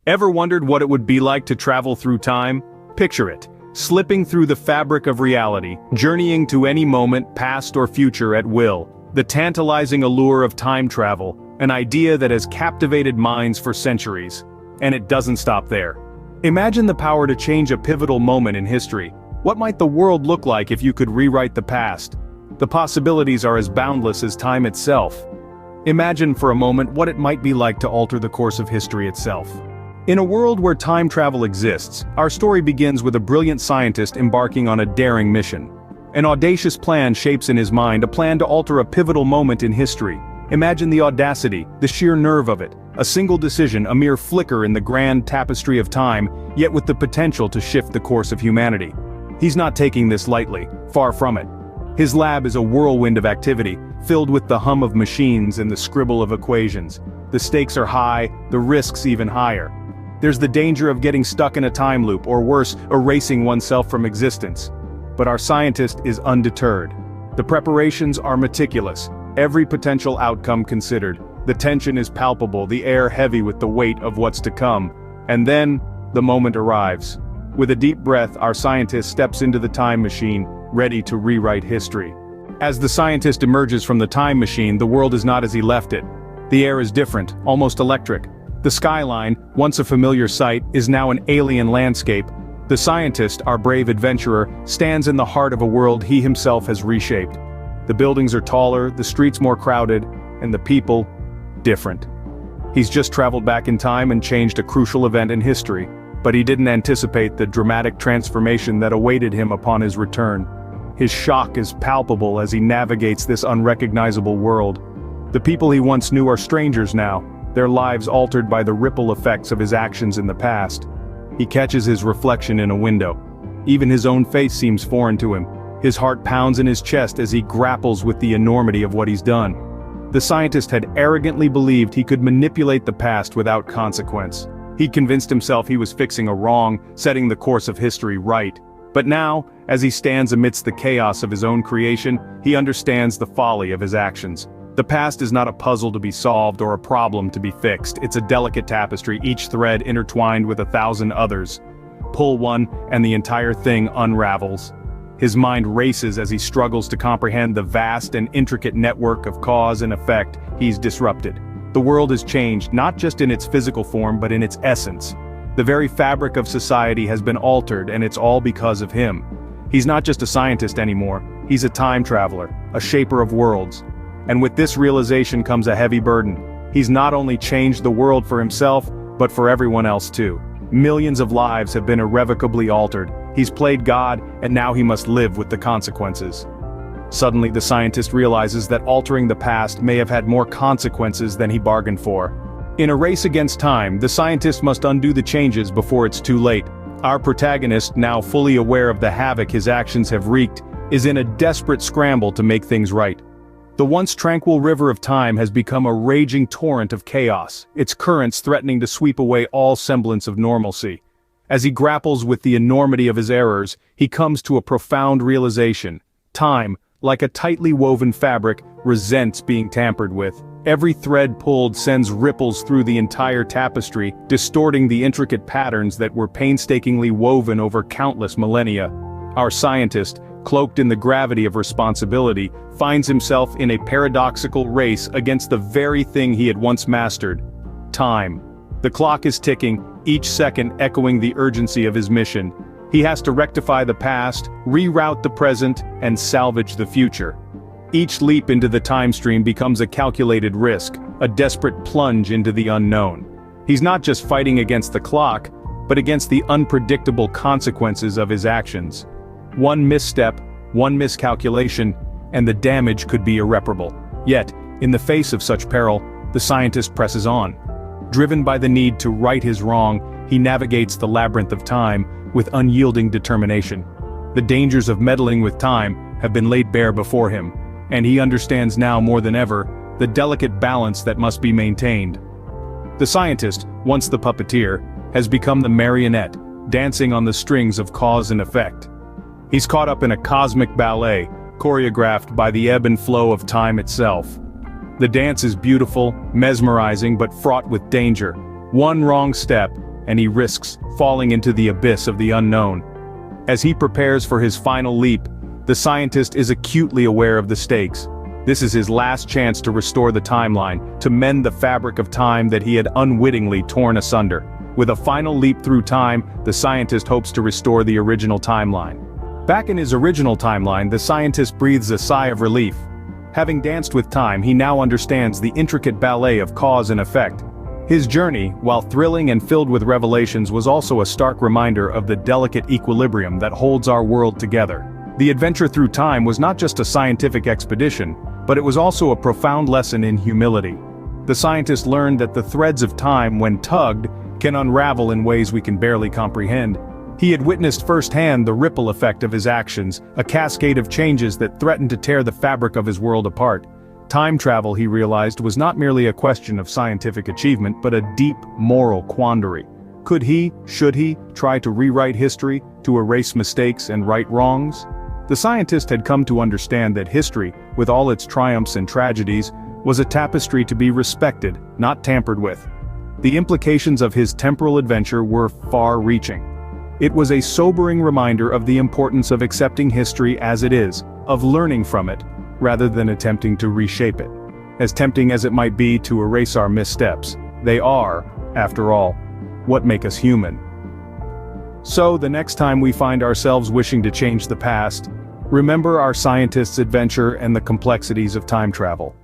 Ever wondered what it would be like to travel through time? Picture it, slipping through the fabric of reality, journeying to any moment, past or future at will. The tantalizing allure of time travel, an idea that has captivated minds for centuries. And it doesn't stop there. Imagine the power to change a pivotal moment in history. What might the world look like if you could rewrite the past? The possibilities are as boundless as time itself. Imagine for a moment what it might be like to alter the course of history itself. In a world where time travel exists, our story begins with a brilliant scientist embarking on a daring mission. An audacious plan shapes in his mind a plan to alter a pivotal moment in history. Imagine the audacity, the sheer nerve of it. A single decision, a mere flicker in the grand tapestry of time, yet with the potential to shift the course of humanity. He's not taking this lightly, far from it. His lab is a whirlwind of activity, filled with the hum of machines and the scribble of equations. The stakes are high, the risks even higher. There's the danger of getting stuck in a time loop, or worse, erasing oneself from existence. But our scientist is undeterred. The preparations are meticulous, every potential outcome considered. The tension is palpable, the air heavy with the weight of what's to come. And then, the moment arrives. With a deep breath, our scientist steps into the time machine, ready to rewrite history. As the scientist emerges from the time machine, the world is not as he left it. The air is different, almost electric. The skyline, once a familiar sight, is now an alien landscape. The scientist, our brave adventurer, stands in the heart of a world he himself has reshaped. The buildings are taller, the streets more crowded, and the people, different. He's just traveled back in time and changed a crucial event in history, but he didn't anticipate the dramatic transformation that awaited him upon his return. His shock is palpable as he navigates this unrecognizable world. The people he once knew are strangers now, their lives altered by the ripple effects of his actions in the past. He catches his reflection in a window. Even his own face seems foreign to him. His heart pounds in his chest as he grapples with the enormity of what he's done. The scientist had arrogantly believed he could manipulate the past without consequence. He'd convinced himself he was fixing a wrong, setting the course of history right. But now, as he stands amidst the chaos of his own creation, he understands the folly of his actions. The past is not a puzzle to be solved or a problem to be fixed. It's a delicate tapestry, each thread intertwined with 1,000 others. Pull one, and the entire thing unravels. His mind races as he struggles to comprehend the vast and intricate network of cause and effect he's disrupted. The world has changed, not just in its physical form but in its essence. The very fabric of society has been altered, and it's all because of him. He's not just a scientist anymore, he's a time traveler, a shaper of worlds. And with this realization comes a heavy burden. He's not only changed the world for himself, but for everyone else too. Millions of lives have been irrevocably altered. He's played God, and now he must live with the consequences. Suddenly the scientist realizes that altering the past may have had more consequences than he bargained for. In a race against time, the scientist must undo the changes before it's too late. Our protagonist, now fully aware of the havoc his actions have wreaked, is in a desperate scramble to make things right. The once tranquil river of time has become a raging torrent of chaos, its currents threatening to sweep away all semblance of normalcy. As he grapples with the enormity of his errors, he comes to a profound realization. Time, like a tightly woven fabric, resents being tampered with. Every thread pulled sends ripples through the entire tapestry, distorting the intricate patterns that were painstakingly woven over countless millennia. Our scientist, cloaked in the gravity of responsibility, finds himself in a paradoxical race against the very thing he had once mastered: time. The clock is ticking, each second echoing the urgency of his mission. He has to rectify the past, reroute the present, and salvage the future. Each leap into the time stream becomes a calculated risk, a desperate plunge into the unknown. He's not just fighting against the clock, but against the unpredictable consequences of his actions. One misstep, one miscalculation, and the damage could be irreparable. Yet, in the face of such peril, the scientist presses on. Driven by the need to right his wrong, he navigates the labyrinth of time with unyielding determination. The dangers of meddling with time have been laid bare before him, and he understands now more than ever the delicate balance that must be maintained. The scientist, once the puppeteer, has become the marionette, dancing on the strings of cause and effect. He's caught up in a cosmic ballet, choreographed by the ebb and flow of time itself. The dance is beautiful, mesmerizing, but fraught with danger. One wrong step, and he risks falling into the abyss of the unknown. As he prepares for his final leap, the scientist is acutely aware of the stakes. This is his last chance to restore the timeline, to mend the fabric of time that he had unwittingly torn asunder. With a final leap through time, the scientist hopes to restore the original timeline. Back in his original timeline, the scientist breathes a sigh of relief. Having danced with time, he now understands the intricate ballet of cause and effect. His journey, while thrilling and filled with revelations, was also a stark reminder of the delicate equilibrium that holds our world together. The adventure through time was not just a scientific expedition, but it was also a profound lesson in humility. The scientist learned that the threads of time, when tugged, can unravel in ways we can barely comprehend. He had witnessed firsthand the ripple effect of his actions, a cascade of changes that threatened to tear the fabric of his world apart. Time travel, he realized, was not merely a question of scientific achievement, but a deep moral quandary. Could he, should he, try to rewrite history, to erase mistakes and right wrongs? The scientist had come to understand that history, with all its triumphs and tragedies, was a tapestry to be respected, not tampered with. The implications of his temporal adventure were far-reaching. It was a sobering reminder of the importance of accepting history as it is, of learning from it, rather than attempting to reshape it. As tempting as it might be to erase our missteps, they are, after all, what make us human. So, the next time we find ourselves wishing to change the past, remember our scientist's adventure and the complexities of time travel.